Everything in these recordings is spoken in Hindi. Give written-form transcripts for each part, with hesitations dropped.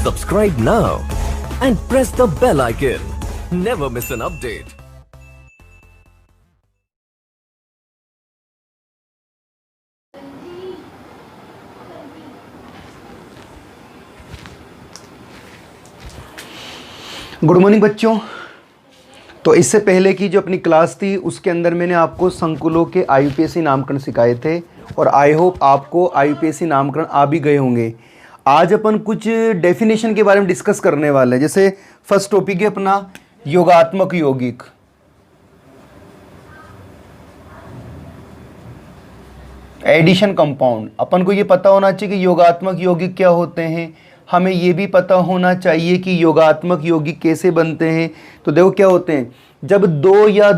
Subscribe now and press the bell icon. Never miss an update. Good morning बच्चों। तो इससे पहले की जो अपनी क्लास थी उसके अंदर मैंने आपको संकुलों के आईयूपीएसी नामकरण सिखाए थे और आई होप आपको आईयूपीएसी नामकरण आ भी गए होंगे। आज अपन कुछ डेफिनेशन के बारे में डिस्कस करने वाले हैं। जैसे फर्स्ट टॉपिक है अपना योगात्मक यौगिक। Addition compound. अपन को ये पता होना चाहिए कि योगात्मक यौगिक क्या होते हैं। हमें ये भी पता होना चाहिए कि योगात्मक यौगिक कैसे बनते हैं। तो देखो क्या होते हैं, जब दो या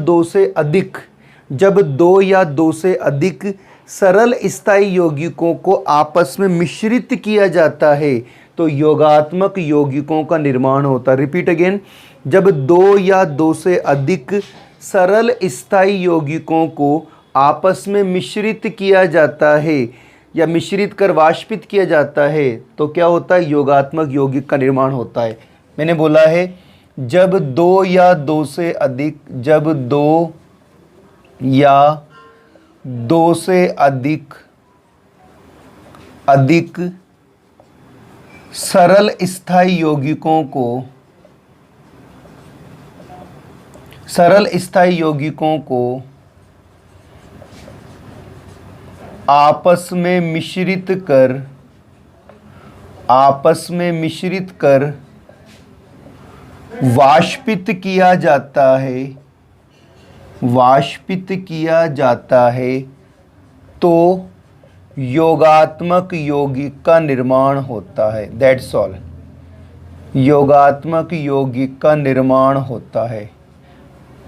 दो से अधिक सरल स्थायी यौगिकों को आपस में मिश्रित किया जाता है तो योगात्मक यौगिकों का निर्माण होता है। रिपीट अगेन, जब दो से अधिक सरल स्थायी यौगिकों को आपस में मिश्रित किया जाता है या मिश्रित कर वाष्पित किया जाता है तो क्या होता है, योगात्मक यौगिक का निर्माण होता है। मैंने बोला है जब दो या दो से अधिक सरल स्थायी यौगिकों को आपस में मिश्रित कर वाष्पित किया जाता है तो योगात्मक यौगिक का निर्माण होता है। That's all. योगात्मक यौगिक का निर्माण होता है।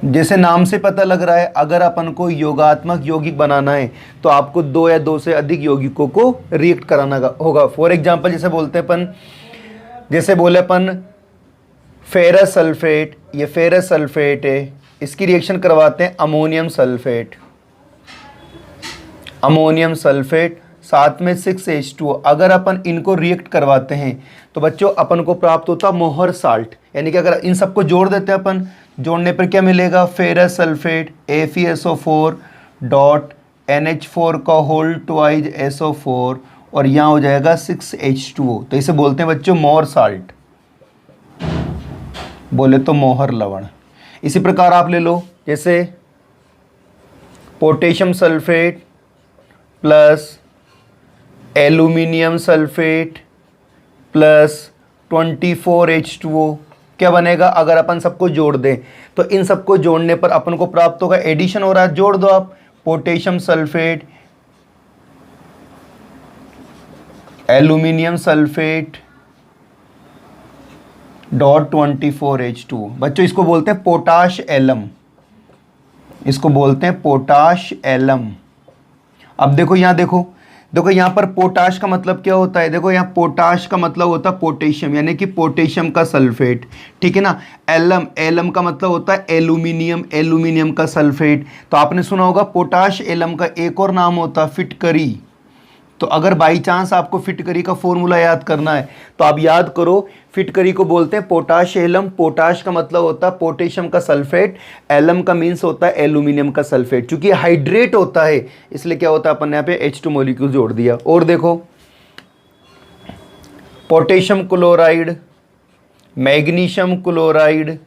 जैसे नाम से पता लग रहा है, अगर अपन को योगात्मक यौगिक बनाना है तो आपको दो या दो से अधिक यौगिकों को रिएक्ट कराना होगा। फॉर एग्जांपल जैसे बोले अपन फेरस सल्फेट, ये फेरस सल्फेट है, इसकी रिएक्शन करवाते हैं अमोनियम सल्फेट साथ में 6H2O। अगर अपन इनको रिएक्ट करवाते हैं तो बच्चों अपन को प्राप्त होता मोहर साल्ट। यानी कि अगर इन सबको जोड़ देते हैं अपन, जोड़ने पर क्या मिलेगा, ferrous sulphate FeSO4 dot NH4 का होल ट्वाइज SO4 और यहाँ हो जाएगा 6H2O। तो इसे बोलते हैं बच्चों मोहर साल्ट, बोले तो मोहर लवण। इसी प्रकार आप ले लो, जैसे potassium sulphate plus aluminium sulphate plus 24H2O क्या बनेगा। अगर अपन सबको जोड़ दें तो इन सबको जोड़ने पर अपन को प्राप्त होगा, एडिशन हो रहा है, जोड़ दो आप, potassium sulphate aluminium sulphate dot 24H2। बच्चों इसको बोलते हैं पोटाश एलम, अब देखो यहाँ पर पोटाश का मतलब क्या होता है। देखो यहाँ पोटाश का मतलब होता है पोटेशियम, यानी कि पोटेशियम का सल्फेट, ठीक है ना। एलम का मतलब होता है एल्यूमिनियम का सल्फेट। तो आपने सुना होगा पोटाश एलम का एक और नाम होता है फिटकरी। तो अगर बाई चांस आपको फिटकरी का फॉर्मूला याद करना है तो आप याद करो, फिटकरी को बोलते हैं पोटाश एलम। पोटाश का मतलब होता है पोटेशियम का सल्फेट, एलम का मीन्स होता है एल्यूमिनियम का सल्फेट। चूंकि हाइड्रेट होता है इसलिए क्या होता है, अपन ने यहाँ पे H2 मॉलिक्यूल जोड़ दिया। और देखो potassium chloride, magnesium chloride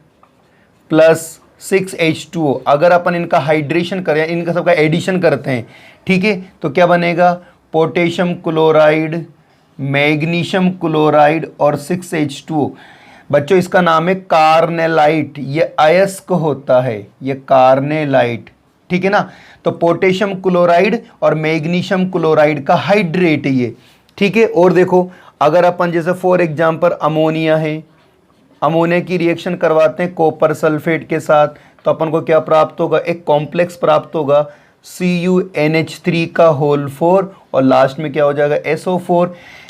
plus 6H2O, अगर अपन इनका हाइड्रेशन करें, इनका सबका एडिशन करते हैं, ठीक है, तो क्या बनेगा, पोटेशियम क्लोराइड, मैग्नीशियम क्लोराइड और 6H2O। बच्चों इसका नाम है कार्नेलाइट, ये अयस्क होता है, ये कार्नेलाइट, ठीक है ना। तो पोटेशियम क्लोराइड और मैग्नीशियम क्लोराइड का हाइड्रेट है ये, ठीक है। और देखो अगर अपन जैसे फॉर एग्जांपल अमोनिया है, अमोनिया की रिएक्शन करवाते हैं कॉपर सल्फेट के साथ तो अपन को क्या प्राप्त होगा, एक कॉम्प्लेक्स प्राप्त होगा CuNH3 का होल 4 और लास्ट में क्या हो जाएगा SO4।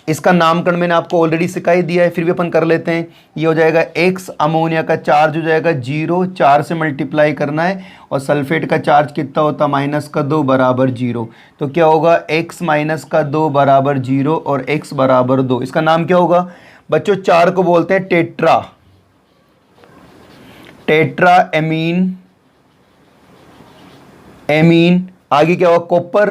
इसका नामकरण मैंने आपको ऑलरेडी सिखा ही दिया है, फिर भी अपन कर लेते हैं। ये हो जाएगा X, अमोनिया का चार्ज हो जाएगा 0, 4 से मल्टीप्लाई करना है, और सल्फेट का चार्ज कितना होता है -2 बराबर 0। तो क्या होगा X -2 बराबर 0 और X बराबर 2। इसका नाम क्या होगा, बच्चों 4 को बोलते हैं टेट्रा, टेट्रा एमीन, एमीन। आगे क्या होगा, कॉपर,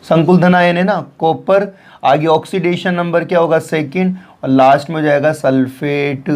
संकुल धन आयन है ना, कॉपर। आगे ऑक्सीडेशन नंबर क्या होगा, सेकंड, और लास्ट में हो जाएगा सल्फेट।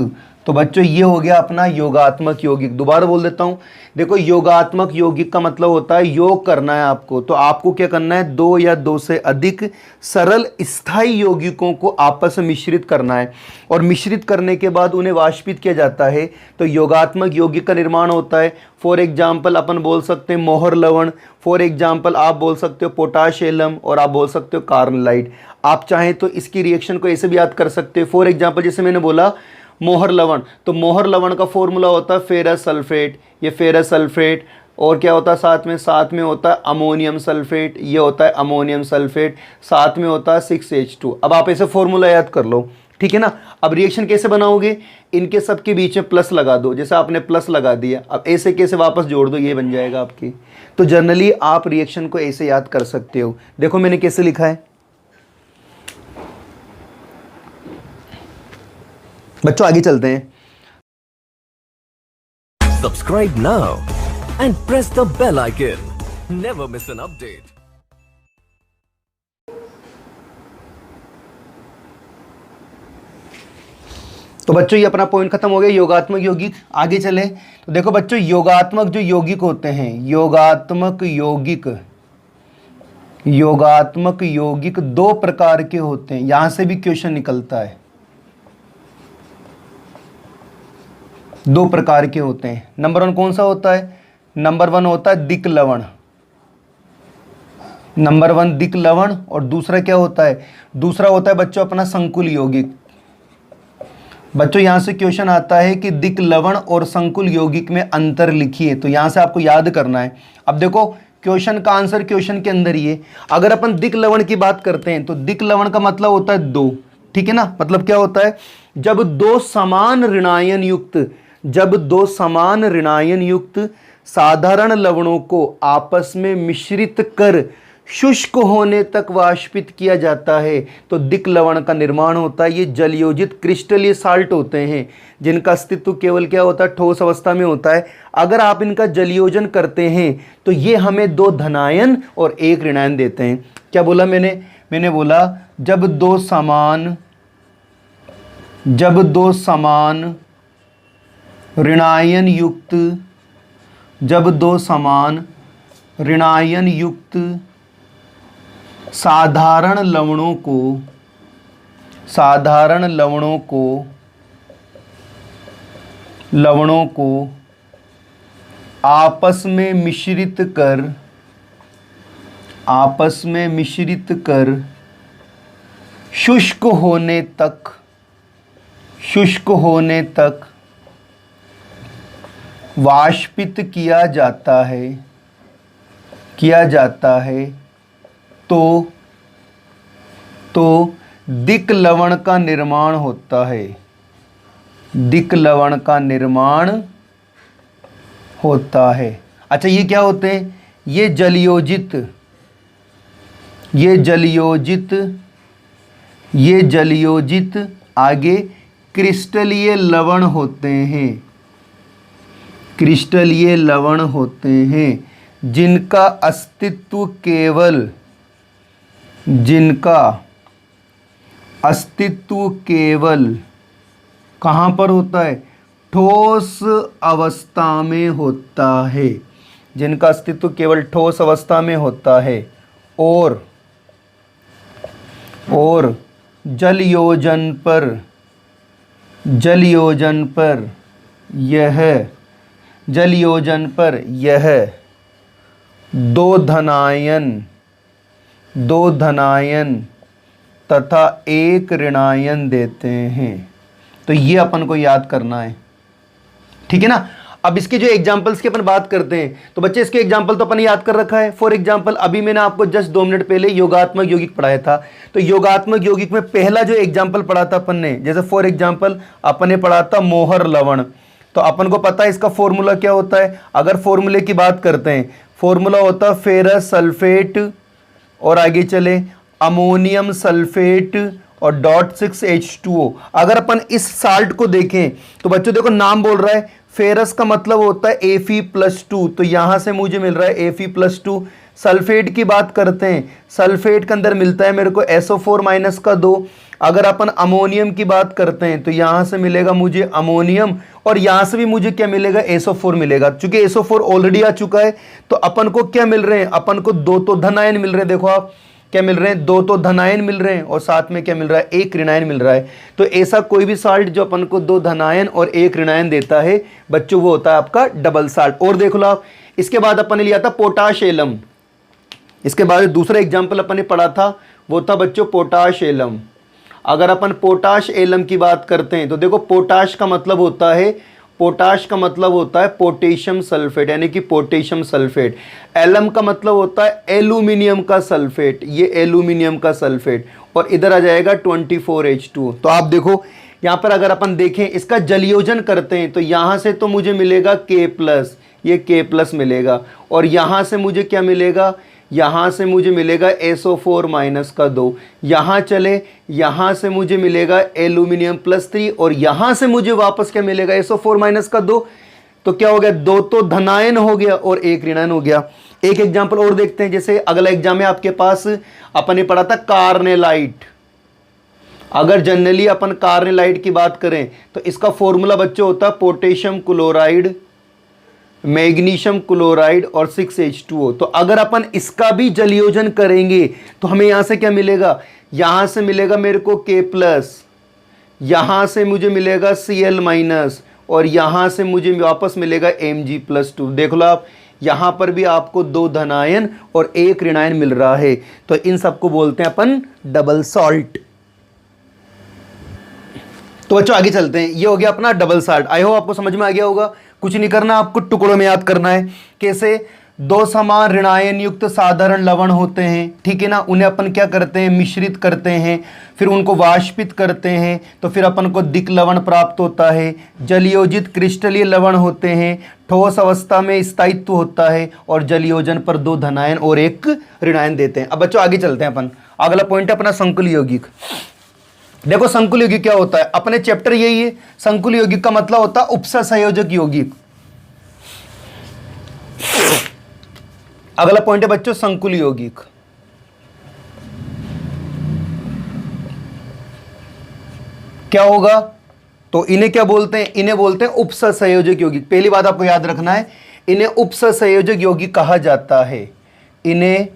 तो बच्चों ये हो गया अपना योगात्मक यौगिक। दोबारा बोल देता हूँ, देखो योगात्मक यौगिक का मतलब होता है योग करना है आपको, तो आपको क्या करना है, 2 या 2 से अधिक सरल स्थायी यौगिकों को आपस में मिश्रित करना है, और मिश्रित करने के बाद उन्हें वाष्पित किया जाता है, तो योगात्मक यौगिक का निर्माण होता है। फॉर एग्जाम्पल अपन बोल सकते हैं मोहर लवण, फॉर एग्जाम्पल आप बोल सकते हो पोटाश एलम, और आप बोल सकते हो कार्बोनाइट। आप चाहें तो इसकी रिएक्शन को ऐसे भी याद कर सकते हो। फॉर एग्जाम्पल जैसे मैंने बोला मोहर लवण, तो मोहर लवण का फॉर्मूला होता है फेरस सल्फेट, ये फेरस सल्फेट, और क्या होता है साथ में होता है अमोनियम सल्फेट, ये होता है अमोनियम सल्फेट, साथ में होता है 6H2। अब आप ऐसे फॉर्मूला याद कर लो, ठीक है ना। अब रिएक्शन कैसे बनाओगे, इनके सब के बीच में प्लस लगा दो, जैसे आपने प्लस लगा दिया, अब ऐसे कैसे वापस जोड़ दो, ये बन जाएगा आपकी। तो जनरली आप रिएक्शन को ऐसे याद कर सकते हो। देखो मैंने कैसे लिखा है बच्चों, आगे चलते हैं। Subscribe now and press the bell icon. Never miss an update. तो बच्चों ये अपना पॉइंट खत्म हो गया योगात्मक यौगिक। आगे चले तो देखो बच्चों योगात्मक जो यौगिक होते हैं, योगात्मक यौगिक 2 प्रकार के होते हैं। यहां से भी क्वेश्चन निकलता है, 2 प्रकार के होते हैं। नंबर 1 कौन सा होता है, नंबर 1 होता है दिक् लवण, नंबर 1 दिक् लवण, और दूसरा क्या होता है, दूसरा होता है बच्चों अपना संकुल यौगिक। बच्चों यहां से क्वेश्चन आता है कि दिक् लवण और संकुल यौगिक में अंतर लिखिए, तो यहां से आपको याद करना है। अब देखो क्वेश्चन का आंसर क्वेश्चन के अंदर ही है। अगर अपन दिक् लवण की बात करते हैं तो दिक् लवण का मतलब होता है 2, ठीक है ना। मतलब क्या होता है, जब 2 समान ऋणायन युक्त साधारण लवणों को आपस में मिश्रित कर शुष्क होने तक वाष्पित किया जाता है, तो दिक् लवण का निर्माण होता है। ये जलयोजित क्रिस्टलीय साल्ट होते हैं, जिनका अस्तित्व केवल क्या होता है, ठोस अवस्था में होता है। अगर आप इनका जलयोजन करते हैं तो ये हमें 2 धनायन और 1 ऋणायन देते हैं। क्या बोला मैंने बोला जब दो समान ऋणायन युक्त साधारण लवणों को आपस में मिश्रित कर शुष्क होने तक वाष्पित किया जाता है तो दिक् लवण का निर्माण होता है। अच्छा ये क्या होते हैं, ये जलयोजित आगे क्रिस्टलीय लवण होते हैं, जिनका अस्तित्व केवल कहाँ पर होता है, ठोस अवस्था में होता है, जिनका अस्तित्व केवल ठोस अवस्था में होता है। और जलयोजन पर यह 2 धनायन तथा 1 ऋणायन देते हैं। तो ये अपन को याद करना है, ठीक है ना। अब इसके जो एग्जाम्पल्स की अपन बात करते हैं, तो बच्चे इसके एग्जाम्पल तो अपन याद कर रखा है। फॉर एग्जाम्पल अभी मैंने आपको जस्ट 2 मिनट पहले योगात्मक यौगिक पढ़ाया था, तो योगात्मक यौगिक में पहला जो एग्जाम्पल पढ़ा था अपन ने, जैसे फॉर एग्जाम्पल अपन ने पढ़ा था मोहर लवण, तो अपन को पता है इसका फॉर्मूला क्या होता है। अगर फॉर्मूले की बात करते हैं, फॉर्मूला होता है फेरस सल्फेट, और आगे चले अमोनियम सल्फेट, और डॉट 6H2O। अगर अपन इस साल्ट को देखें तो बच्चों देखो नाम बोल रहा है फेरस का मतलब होता है Fe+2, तो यहां से मुझे मिल रहा है Fe+2। सल्फेट की बात करते हैं, सल्फेट के अंदर मिलता है मेरे को SO4- का 2। अगर अपन अमोनियम की बात करते हैं तो यहां से मिलेगा मुझे अमोनियम, और यहां से भी मुझे क्या मिलेगा, SO4 मिलेगा। चूंकि SO4 ऑलरेडी आ चुका है तो अपन को क्या मिल रहे हैं, अपन को 2 तो धन आयन मिल रहे हैं। देखो आप क्या मिल रहे हैं, 2 तो धन आयन मिल रहे हैं और साथ में क्या मिल रहा है, 1 ऋणायन मिल रहा है। तो ऐसा कोई भी साल्ट जो अपन को 2 धनायन और 1 ऋणायन देता है बच्चों, वो होता है आपका डबल साल्ट। और देख लो आप, इसके बाद अपन ने लिया था पोटाश एलम। इसके बाद दूसरा एग्जाम्पल अपन ने पढ़ा था, वो था बच्चों पोटाश एलम। अगर अपन पोटाश एलम की बात करते हैं तो देखो पोटाश का मतलब होता है, पोटाश का मतलब होता है पोटेशियम सल्फेट, यानी कि पोटेशियम सल्फेट। एलम का मतलब होता है एल्यूमिनियम का सल्फेट, ये एल्यूमिनियम का सल्फेट, और इधर आ जाएगा 24H2। तो आप देखो यहां पर अगर अपन देखें इसका जलयोजन करते हैं तो यहां से तो मुझे मिलेगा K+, ये K+ मिलेगा, और यहां से मुझे क्या मिलेगा, यहां से मुझे मिलेगा SO4- का 2। यहां चले, यहां से मुझे मिलेगा एल्यूमिनियम +3, और यहां से मुझे वापस क्या मिलेगा, SO4- का 2। तो क्या हो गया, 2 तो धनायन हो गया और 1 ऋणायन हो गया। एक एग्जांपल और देखते हैं, जैसे अगला एग्जाम है आपके पास, अपन ने पढ़ा था कार्नेलाइट। अगर जनरली अपन कार्नेलाइट की बात करें तो इसका फॉर्मूला बच्चों होता है पोटेशियम क्लोराइड, मैग्नीशियम क्लोराइड और 6H2O। तो अगर अपन इसका भी जलयोजन करेंगे तो हमें यहां से क्या मिलेगा, यहां से मिलेगा मेरे को K+, यहां से मुझे मिलेगा Cl-, और यहां से मुझे वापस मिलेगा Mg+2। देख लो आप, यहां पर भी आपको 2 धनायन और 1 ऋणायन मिल रहा है। तो इन सबको बोलते हैं अपन डबल सॉल्ट। तो बच्चों आगे चलते हैं, ये हो गया अपना डबल साल्ट। आई होप आपको समझ में आ गया होगा। कुछ नहीं करना, आपको टुकड़ों में याद करना है। कैसे, 2 समान ऋणायन युक्त साधारण लवण होते हैं, ठीक है ना, उन्हें अपन क्या करते हैं, मिश्रित करते हैं, फिर उनको वाष्पित करते हैं, तो फिर अपन को दिक् लवण प्राप्त होता है। जलयोजित क्रिस्टलीय लवण होते हैं, ठोस अवस्था में स्थायित्व होता है, और जलयोजन पर 2 धनायन और 1 ऋणायन देते हैं। अब बच्चों आगे चलते हैं अपन, अगला पॉइंट है अपना संकुल यौगिक। देखो संकुल यौगिक क्या होता है, अपने चैप्टर यही है। संकुल यौगिक का मतलब होता है उपसंयोजक यौगिक। अगला पॉइंट है बच्चों संकुल यौगिक। क्या होगा, तो इन्हें क्या बोलते हैं, इन्हें बोलते हैं उपसंयोजक यौगिक। पहली बात आपको याद रखना है, इन्हें उपसंयोजक यौगिक कहा जाता है। इन्हें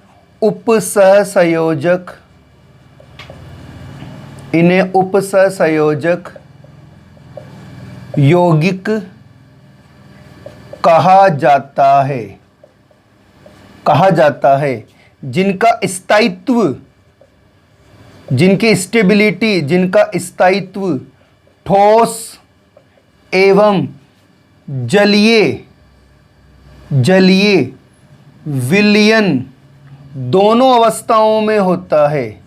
उपसंयोजक, इन्हें उपसंयोजक यौगिक कहा जाता है, कहा जाता है, जिनका स्थायित्व, जिनकी स्टेबिलिटी, जिनका स्थायित्व ठोस एवं जलीय, जलीय विलयन दोनों अवस्थाओं में होता है,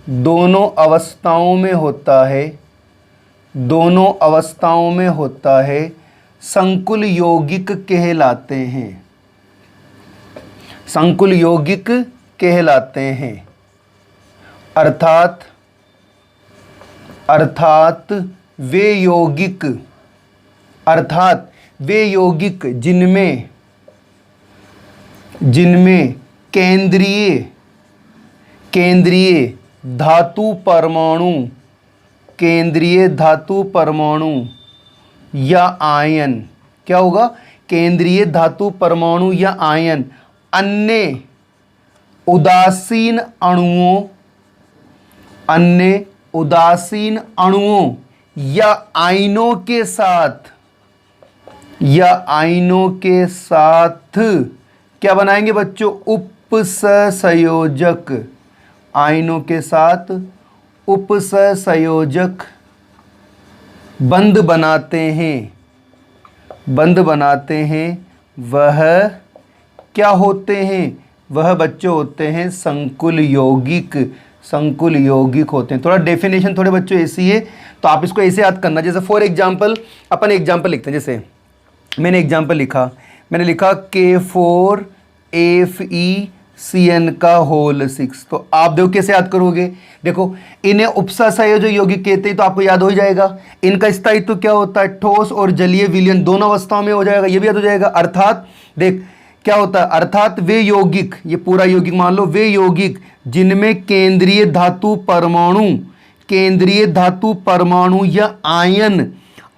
दोनों अवस्थाओं में होता है, दोनों अवस्थाओं में होता है, संकुल यौगिक कहलाते हैं, संकुल यौगिक कहलाते हैं। अर्थात, अर्थात वे यौगिक, अर्थात वे यौगिक जिनमें, जिनमें केंद्रीय, केंद्रीय धातु परमाणु, केंद्रीय धातु परमाणु या आयन, क्या होगा, केंद्रीय धातु परमाणु या आयन अन्य उदासीन अणुओं, अन्य उदासीन अणुओं या आयनों के साथ, या आयनों के साथ क्या बनाएंगे बच्चों, उपसंयोजक, आयनों के साथ उपसंयोजक बंध बनाते हैं, बंध बनाते हैं। वह क्या होते हैं, वह बच्चों होते हैं संकुल यौगिक, संकुल यौगिक होते हैं। थोड़ा डेफिनेशन थोड़े बच्चों ऐसी है, तो आप इसको ऐसे याद करना। जैसे फॉर एग्जांपल अपन एग्जांपल लिखते हैं, जैसे मैंने एग्जांपल लिखा, मैंने लिखा K4Fe Cn का होल 6। तो आप देखो कैसे याद करोगे, देखो इन्हें उपसहसंयोजक यौगिक कहते हैं, तो आपको याद हो जाएगा। इनका स्थायित्व क्या होता है, ठोस और जलीय विलयन दोनों अवस्थाओं में हो जाएगा, ये भी याद हो जाएगा। अर्थात देख क्या होता है, अर्थात वे यौगिक, ये पूरा यौगिक मान लो, वे यौगिक जिनमें केंद्रीय धातु परमाणु या आयन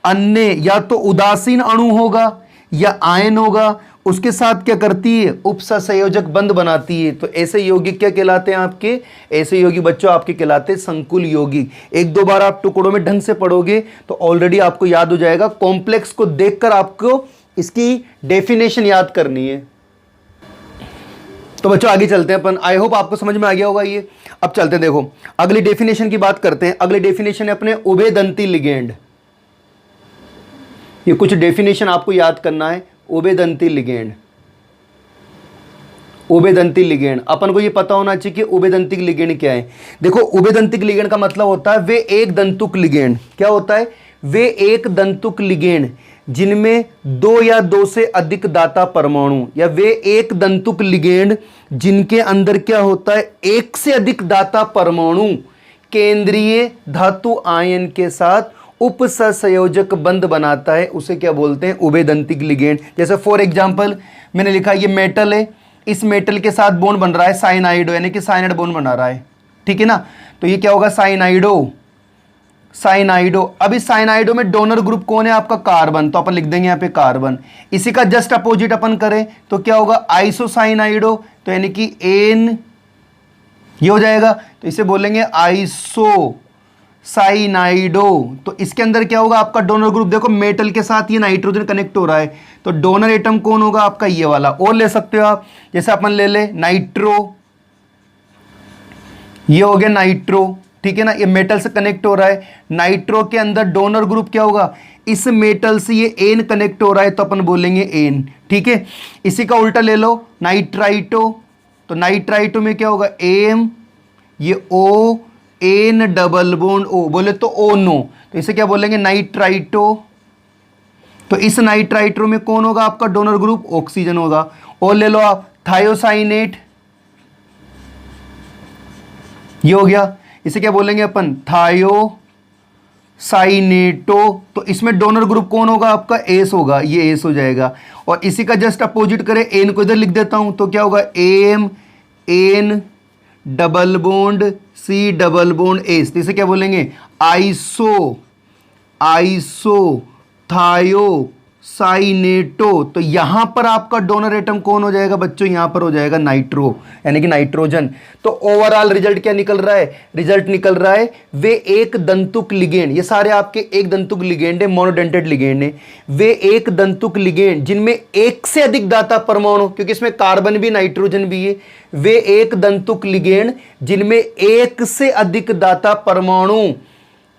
अन्य या तो उदासीन अणु होगा या आयन होगा, उसके साथ क्या करती है, उपसहसंयोजक बंध बनाती है। तो ऐसे यौगिक क्या कहलाते हैं आपके, ऐसे यौगिक बच्चों आपके कहलाते हैं संकुल यौगिक। एक दो बार आप टुकड़ों में ढंग से पढ़ोगे तो ऑलरेडी आपको याद हो जाएगा। कॉम्प्लेक्स को देखकर आपको इसकी डेफिनेशन याद करनी है। तो बच्चों आगे चलते हैं अपन, आई होप आपको समझ में आ गया होगा ये। अब चलते हैं, देखो अगली डेफिनेशन की बात करते हैं। अगली डेफिनेशन है अपने उभयदंती लिगेंड। ये कुछ डेफिनेशन आपको याद करना है। उभयदंती लिगेंड, उभयदंती लिगेंड अपन को ये पता होना चाहिए कि उभयदंती लिगेंड क्या है। देखो उभयदंती लिगेंड का मतलब होता है वे एक दंतुक लिगेंड। क्या होता है, वे एक दंतुक लिगेंड जिनमें दो या दो से अधिक दाता परमाणु, या वे एक दंतुक लिगेंड जिनके अंदर क्या होता है, एक से अधिक दाता परमाणु केंद्रीय धातु आयन के साथ उपसहसंयोजक बंध बनाता है, उसे क्या बोलते हैं, उभयदंती लिगेंड। जैसे फॉर एग्जांपल मैंने लिखा ये मेटल है, इस मेटल के साथ बॉन्ड बन रहा है साइनाइडो, यानी कि साइनाइड बॉन्ड बना रहा है, ठीक है ना। तो ये क्या होगा, साइनाइडो। अब इस साइनाइडो में डोनर ग्रुप कौन है आपका, कार्बन, तो अपन लिख देंगे यहाँ पे कार्बन। इसी का जस्ट अपोजिट अपन करें तो क्या होगा, आइसोसाइनाइडो, तो यानी कि एन ये हो जाएगा, तो इसे बोलेंगे आइसो साइनाइडो। तो इसके अंदर क्या होगा आपका डोनर ग्रुप, देखो मेटल के साथ ये नाइट्रोजन कनेक्ट हो रहा है, तो डोनर एटम कौन होगा आपका, ये वाला। और ले सकते हो आप, जैसे अपन ले ले नाइट्रो, ये हो गया नाइट्रो, ठीक है ना, ये मेटल से कनेक्ट हो रहा है। नाइट्रो के अंदर डोनर ग्रुप क्या होगा, इस मेटल से ये एन कनेक्ट हो रहा है, तो अपन बोलेंगे एन, ठीक है। इसी का उल्टा ले लो नाइट्राइटो, तो नाइट्राइटो में क्या होगा, एम, ये ओ, एन डबल बॉन्ड ओ, बोले तो ओ नो, तो इसे क्या बोलेंगे, नाइट्राइटो। तो इस नाइट्राइटो में कौन होगा आपका डोनर ग्रुप, ऑक्सीजन होगा। और ले लो आप थायोसाइनेट, ये हो गया, इसे क्या बोलेंगे अपन, थायोसाइनेटो। तो इसमें डोनर ग्रुप कौन होगा आपका, एस होगा, ये एस हो जाएगा। और इसी का जस्ट अपोजिट करें, एन को इधर लिख देता हूं, तो क्या होगा, M, N double bond C double bond S, तो इसे क्या बोलेंगे, थायोसाइनेटो। तो यहां पर आपका डोनर एटम कौन हो जाएगा बच्चों, यहां पर हो जाएगा नाइट्रो, यानी कि नाइट्रोजन। तो ओवरऑल रिजल्ट क्या निकल रहा है, रिजल्ट निकल रहा है वे एक दंतुक लिगेंड, ये सारे आपके एक दंतुक लिगेंड है, मोनोडेंटेड लिगेंड है। वे एक दंतुक लिगेंड जिनमें एक से अधिक दाता परमाणु, क्योंकि इसमें कार्बन भी नाइट्रोजन भी है, वे एक दंतुक लिगेंड जिनमें एक से अधिक दाता परमाणु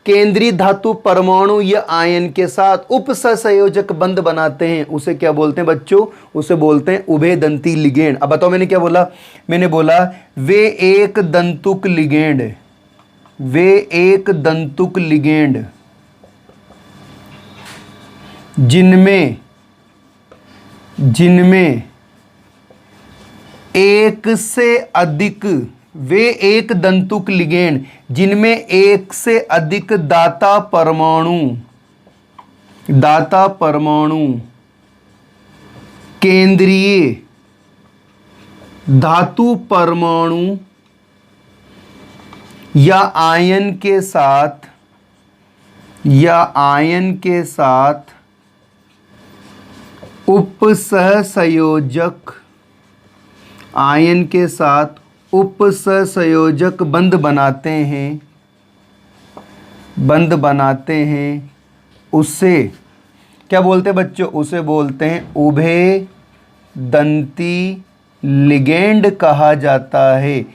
केंद्रीय धातु परमाणु या आयन के साथ उपसहसंयोजक बंध बनाते हैं, उसे क्या बोलते हैं बच्चों, उसे बोलते हैं उभयदंती लिगेंड। अब बताओ मैंने क्या बोला, मैंने बोला वे एक दंतुक लिगेंड, वे एक दंतुक लिगेंड जिनमें एक से अधिक, वे एक दंतुक लिगेंड जिनमें एक से अधिक दाता परमाणु केंद्रीय धातु परमाणु या आयन के साथ उपसहसंयोजक, आयन के साथ उपसहसंयोजक बंध बनाते हैं, उससे क्या बोलते हैं बच्चों, उसे बोलते हैं उभयदंती लिगेंड कहा जाता है,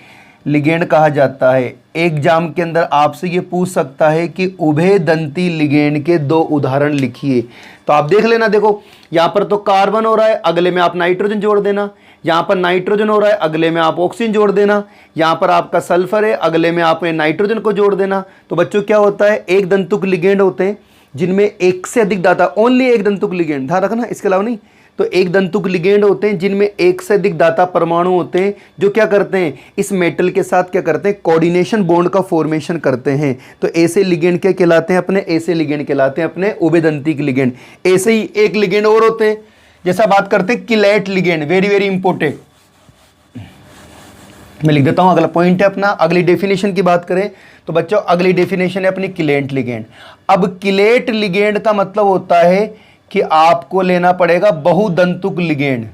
लिगेंड कहा जाता है। एग्जाम के अंदर आपसे ये पूछ सकता है कि उभयदंती लिगेंड के दो उदाहरण लिखिए, तो आप देख लेना। देखो यहां पर तो कार्बन हो रहा है, अगले में आप नाइट्रोजन जोड़ देना, यहां पर नाइट्रोजन हो रहा है, अगले में आप ऑक्सीजन जोड़ देना, यहां पर आपका सल्फर है, अगले में आप नाइट्रोजन को जोड़ देना। तो बच्चों क्या होता है, एक दंतुक लिगेंड होते हैं जिनमें एक से अधिक दाता, ओनली एक दंतुक लिगेंड, ध्यान रखना, इसके अलावा नहीं, तो एक दंतुक लिगेंड होते हैं जिनमें एक से अधिक दाता परमाणु होते हैं जो क्या करते हैं, इस मेटल के साथ क्या करते हैं, कोऑर्डिनेशन बॉन्ड का फॉर्मेशन करते हैं। तो ऐसे लिगेंड क्या कहलाते हैं अपने, ऐसे लिगेंड कहलाते हैं अपने उभयदंतिक लिगेंड। ऐसे ही एक लिगेंड और होते हैं, जैसा बात करते हैं chelate ligand, very very important. मैं लिख देता हूं, अगला पॉइंट है अपना। अगली डेफिनेशन की बात करें तो बच्चों अगली डेफिनेशन है अपनी किलेट लिगेंड। अब किलेट लिगेंड का मतलब होता है कि आपको लेना पड़ेगा बहुदंतुक लिगेंड।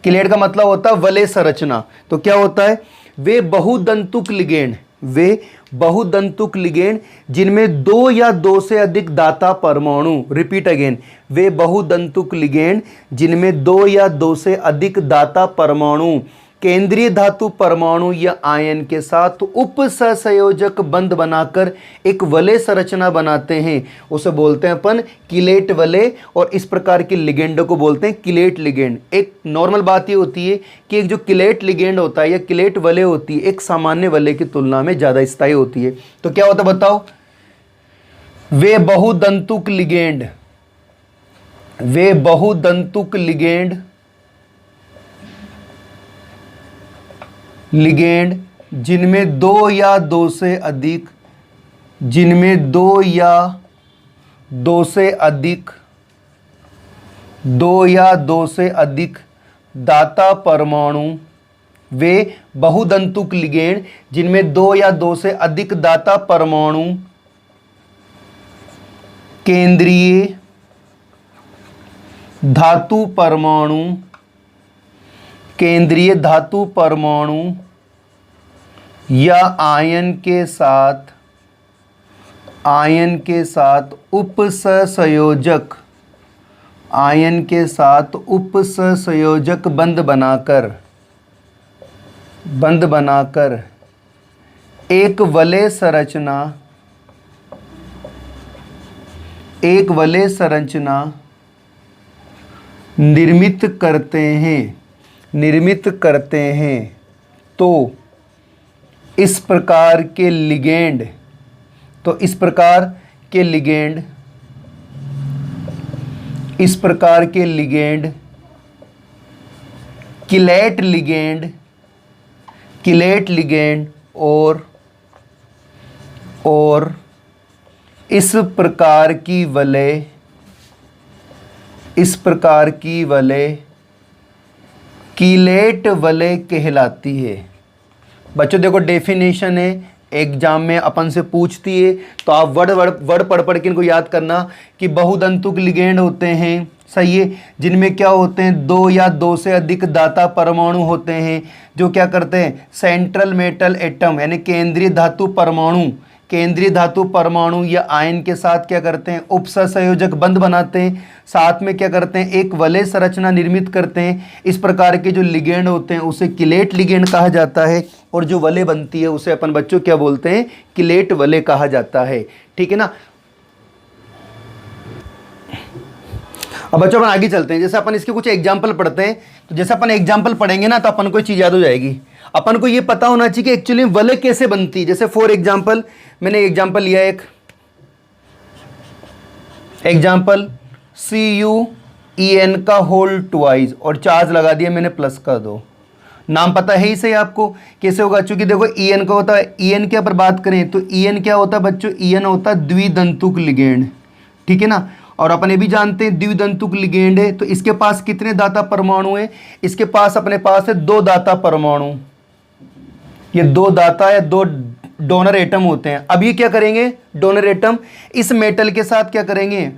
किलेट का मतलब होता है वलय संरचना। तो क्या होता है, वे बहुदंतुक लिगेंड, वे बहुदंतुक लिगेंड जिनमें दो या दो से अधिक दाता परमाणु, रिपीट अगेन, वे बहुदंतुक लिगेंड जिनमें दो या दो से अधिक दाता परमाणु केंद्रीय धातु परमाणु या आयन के साथ उपसंयोजक बंध बनाकर एक वलय संरचना बनाते हैं, उसे बोलते हैं अपन किलेट वलय। और इस प्रकार के लिगेंड को बोलते हैं किलेट लिगेंड। एक नॉर्मल बात ये होती है कि एक जो किलेट लिगेंड होता है या किलेट वलय होती है एक सामान्य वलय की तुलना में ज़्यादा स्थायी होती है। तो क्या होता है बताओ, वे बहुदंतुक लिगेंड, वे बहुदंतुक लिगेंड जिनमें दो या दो से अधिक, जिनमें दो या दो से अधिक, दो या दो से अधिक दाता परमाणु, वे बहुदंतुक लिगेंड जिनमें दो या दो से अधिक दाता परमाणु केंद्रीय धातु परमाणु, केंद्रीय धातु परमाणु या आयन के साथ उपसंयोजक, आयन के साथ उपसंयोजक बंध बनाकर एक वलय संरचना निर्मित करते हैं। तो इस प्रकार के लिगेंड, किलेट लिगेंड और इस प्रकार की वलय किलेट वलय कहलाती है। बच्चों देखो डेफिनेशन है, एग्जाम में अपन से पूछती है, तो आप वर्ड पढ़ के इनको याद करना कि बहुदंतुक लिगेंड होते हैं, सही है, जिनमें क्या होते हैं, दो या दो से अधिक दाता परमाणु होते हैं जो क्या करते हैं, सेंट्रल मेटल एटम यानी केंद्रीय धातु परमाणु या आयन के साथ क्या करते हैं, उपसंयोजक बंध बनाते हैं, साथ में क्या करते हैं, एक वलय संरचना निर्मित करते हैं। इस प्रकार के जो लिगेंड होते हैं उसे किलेट लिगेंड कहा जाता है, और जो वलय बनती है उसे अपन बच्चों क्या बोलते हैं, किलेट वलय कहा जाता है। ठीक है ना। अब बच्चों अपन आगे चलते हैं, जैसे अपन इसके कुछ एग्जाम्पल पढ़ते हैं, तो जैसे अपन एग्जाम्पल पढ़ेंगे ना तो अपन को चीज़ याद हो जाएगी। अपन को ये पता होना चाहिए कि एक्चुअली वलय कैसे बनती है। जैसे फॉर एग्जाम्पल मैंने एग्जाम्पल लिया, एक एग्जाम्पल CuEn का होल ट्वाइस और चार्ज लगा दिया मैंने प्लस का 2। नाम पता है ही सही आपको कैसे होगा, चूंकि देखो En का होता है, En के ऊपर बात करें तो En क्या होता है बच्चों, En होता है द्विदंतुक लिगेंड। ठीक है ना। और अपन ये भी जानते हैं द्विदंतुक लिगेंड है तो इसके पास कितने दाता परमाणु है, इसके पास अपने पास है 2 दाता परमाणु, ये 2 दाता या 2 डोनर एटम होते हैं। अब ये क्या करेंगे, डोनर एटम इस मेटल के साथ क्या करेंगे,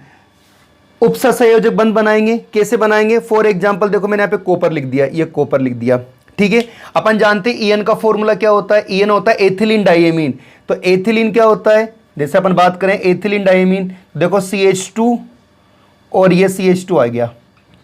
उपसंयोजक बंध बनाएंगे। कैसे बनाएंगे, फॉर एग्जांपल देखो मैंने यहाँ पे कॉपर लिख दिया, ये कॉपर लिख दिया। ठीक है। अपन जानते हैं En का फॉर्मूला क्या होता है, En होता है एथिलीन डाइएमीन। तो एथिलीन क्या होता है, जैसे अपन बात करें एथिलीन डाइएमीन, देखो CH2 और ये CH2 आ गया।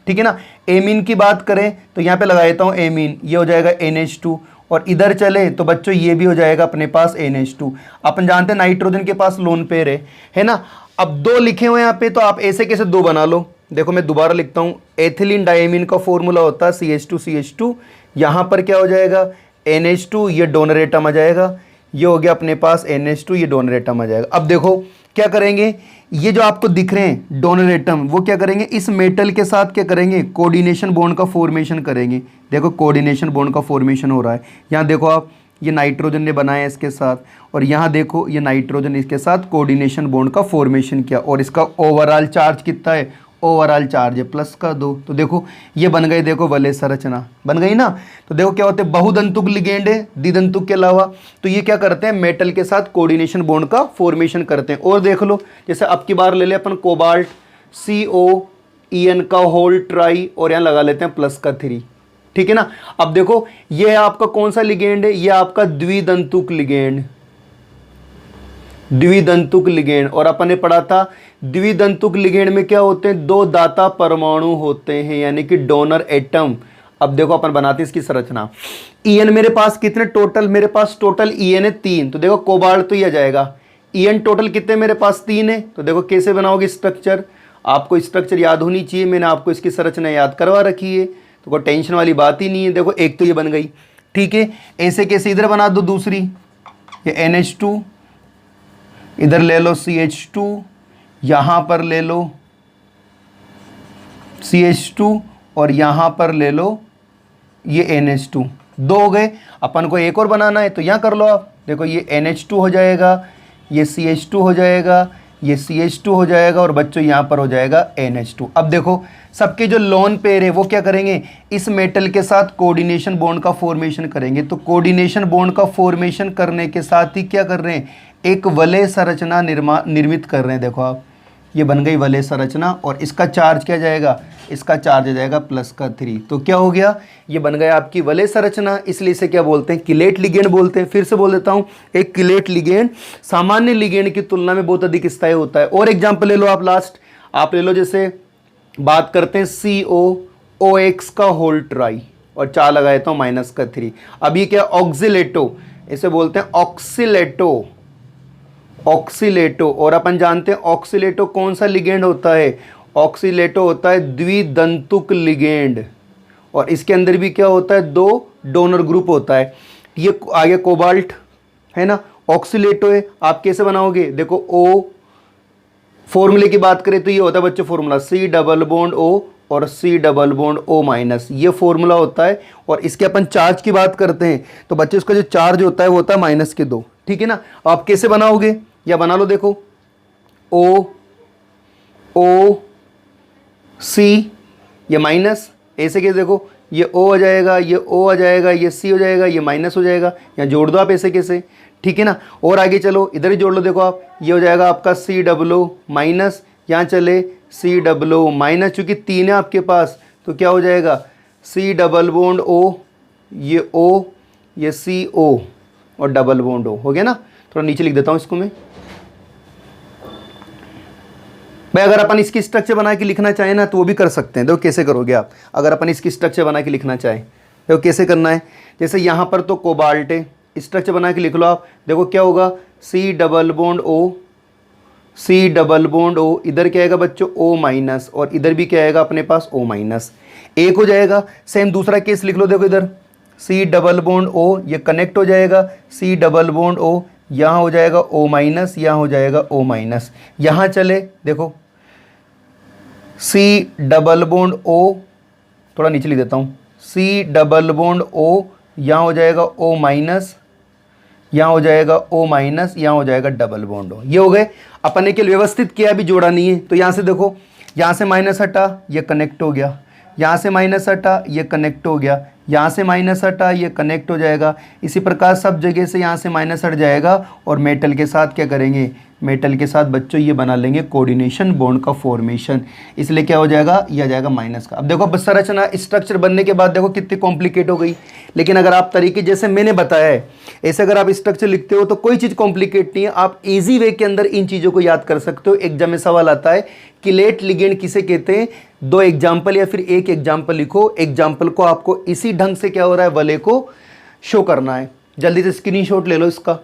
ठीक है ना। एमीन की बात करें तो यहाँ पे लगा देता हूँ एमीन, ये हो जाएगा NH2, और इधर चले तो बच्चों ये भी हो जाएगा अपने पास NH2। अपन जानते हैं नाइट्रोजन के पास लोन पेयर है ना। अब 2 लिखे हुए यहाँ पे, तो आप ऐसे कैसे 2 बना लो, देखो मैं दोबारा लिखता हूँ, एथिलीन डाइएमीन का फॉर्मूला होता है CH2, यहाँ पर क्या हो जाएगा NH2, ये डोनर एटम आ जाएगा, ये हो गया अपने पास NH2, ये डोनर एटम आ जाएगा। अब देखो क्या करेंगे, ये जो आपको दिख रहे हैं डोनर एटम, वो क्या करेंगे, इस मेटल के साथ क्या करेंगे, कोऑर्डिनेशन बॉन्ड का फॉर्मेशन करेंगे। देखो कोऑर्डिनेशन बॉन्ड का फॉर्मेशन हो रहा है। यहाँ देखो आप, ये नाइट्रोजन ने बनाया इसके साथ, और यहाँ देखो ये नाइट्रोजन इसके साथ कोऑर्डिनेशन बॉन्ड का फॉर्मेशन किया, और इसका ओवरऑल चार्ज कितना है, ओवरऑल चार्ज है +2। तो देखो ये बन गई, देखो वलय संरचना बन गई ना। तो देखो क्या होते हैं, बहुदंतुक लिगेंड है द्विदंतुक के अलावा, तो ये क्या करते हैं, मेटल के साथ कोऑर्डिनेशन बॉन्ड का फॉर्मेशन करते हैं। और देख लो, जैसे अब की बार ले ले अपन कोबाल्ट, COEN का होल ट्राई, और यहाँ लगा लेते हैं +3, ठीक है ना। अब देखो ये आपका कौन सा लिगेंड है, ये आपका द्विदंतुक लिगेंड, द्विदंतुक लिगेंड। और अपन ने पढ़ा था द्विदंतुक लिगेंड में क्या होते हैं, 2 दाता परमाणु होते हैं, यानी कि डोनर एटम। अब देखो अपन बनाते हैं इसकी संरचना। EN मेरे पास कितने टोटल, मेरे पास टोटल EN है 3, तो देखो कोबाल्ट तो ये जाएगा। EN टोटल कितने मेरे पास 3 है, तो देखो कैसे बनाओगे स्ट्रक्चर, आपको स्ट्रक्चर याद होनी चाहिए, मैंने आपको इसकी संरचना याद करवा रखी है, तो कोई टेंशन वाली बात ही नहीं है। देखो एक तो ये बन गई, ठीक है। ऐसे कैसे इधर बना दो दूसरी, ये NH2, इधर ले लो CH2, यहाँ पर ले लो CH2, और यहाँ पर ले लो ये NH2, 2 हो गए। अपन को एक और बनाना है, तो यहाँ कर लो आप, देखो ये NH2 हो जाएगा, ये CH2 हो जाएगा, ये CH2 हो जाएगा, और बच्चों यहाँ पर हो जाएगा NH2। अब देखो सबके जो लोन पेयर है वो क्या करेंगे, इस मेटल के साथ कोऑर्डिनेशन बॉन्ड का फॉर्मेशन करेंगे। तो कोऑर्डिनेशन बॉन्ड का फॉर्मेशन करने के साथ ही क्या कर रहे हैं, एक वलय संरचना निर्मित कर रहे हैं। देखो आप, ये बन गई वलय संरचना, और इसका चार्ज क्या जाएगा, इसका चार्ज आ जाएगा +3। तो क्या हो गया, ये बन गया आपकी वलय संरचना। इसलिए इसे क्या बोलते हैं, किलेट लिगेंड बोलते हैं। फिर से बोल देता हूँ, एक किलेट लिगेंड सामान्य लिगेंड की तुलना में बहुत अधिक स्थायी होता है। और एग्जाम्पल ले लो आप, लास्ट आप ले लो, जैसे बात करते हैं COOX का होल ट्राई, और 4 लगा देता हूँ -3। अब ये क्या, ऑक्सीलेटो, इसे बोलते हैं ऑक्सीलेटो, ऑक्सीलेटो। और अपन जानते हैं ऑक्सीलेटो कौन सा लिगेंड होता है, ऑक्सीलेटो होता है द्विदंतुक लिगेंड, और इसके अंदर भी क्या होता है, 2 डोनर ग्रुप होता है। ये आगे कोबाल्ट है ना, ऑक्सीलेटो है। आप कैसे बनाओगे, देखो O फॉर्मूले की बात करें तो ये होता है बच्चों formula, C double bond O और C डबल बॉन्ड O-, ये फॉर्मूला होता है। और इसके अपन चार्ज की बात करते हैं तो बच्चे इसका जो चार्ज होता है वो होता है -2, ठीक है ना। आप कैसे बनाओगे, या बना लो, देखो O C, ये माइनस, ऐसे कैसे, देखो ये O आ जाएगा, ये O आ जाएगा, ये C हो जाएगा, ये माइनस हो जाएगा, यहाँ जोड़ दो आप ऐसे कैसे, ठीक है ना। और आगे चलो, इधर ही जोड़ लो, देखो आप, ये हो जाएगा आपका COO-, यहाँ चले COO-, चूँकि 3 है आपके पास, तो क्या हो जाएगा C डबल बॉन्ड O, ये O, ये CO, और डबल बॉन्ड O हो गया ना। थोड़ा नीचे लिख देता हूँ इसको मैं भाई। अगर अपन इसकी स्ट्रक्चर बना के लिखना चाहें ना तो वो भी कर सकते हैं। देखो कैसे करोगे आप, अगर अपन इसकी स्ट्रक्चर बना के लिखना चाहें, देखो कैसे करना है। जैसे यहाँ पर तो कोबाल्ट है, स्ट्रक्चर बना के लिख लो आप। देखो क्या होगा, C double bond O, C double bond O, इधर क्या आएगा बच्चों O-, और इधर भी क्या आएगा अपने पास O-, एक हो जाएगा। सेम दूसरा केस लिख लो, देखो इधर C डबल बॉन्ड O, ये कनेक्ट हो जाएगा, C डबल बॉन्ड O, यहाँ हो जाएगा O-, यहाँ हो जाएगा O-। यहाँ चले, देखो C डबल बॉन्ड O, थोड़ा नीचे लिख देता हूँ, C डबल बॉन्ड O, यहाँ हो जाएगा O-, यहाँ हो जाएगा O-, यहाँ हो जाएगा डबल बॉन्ड O। ये हो गए, अपन ने केवल व्यवस्थित किया, भी जोड़ा नहीं है। तो यहाँ से देखो, यहाँ से माइनस हटा, ये कनेक्ट हो गया, यहाँ से माइनस हटा, ये कनेक्ट हो गया, यहाँ से माइनस हटा, ये कनेक्ट हो जाएगा। इसी प्रकार सब जगह से यहाँ से माइनस हट जाएगा, और मेटल के साथ क्या करेंगे, मेटल के साथ बच्चों ये बना लेंगे कोऑर्डिनेशन बॉन्ड का फॉर्मेशन। इसलिए क्या हो जाएगा, ये आ जाएगा माइनस का। अब देखो बस संरचना स्ट्रक्चर बनने के बाद देखो कितनी कॉम्प्लिकेट हो गई। लेकिन अगर आप तरीके जैसे मैंने बताया है ऐसे अगर आप स्ट्रक्चर लिखते हो तो कोई चीज़ कॉम्प्लिकेट नहीं है, आप ईजी वे के अंदर इन चीज़ों को याद कर सकते हो। एग्जाम में सवाल आता है किलेट लिगेंड किसे कहते हैं, 2 एग्जाम्पल या फिर 1 एग्जाम्पल लिखो। एग्जाम्पल को आपको इसी ढंग से क्या हो रहा है, वलय को शो करना है। जल्दी से स्क्रीनशॉट ले लो इसका।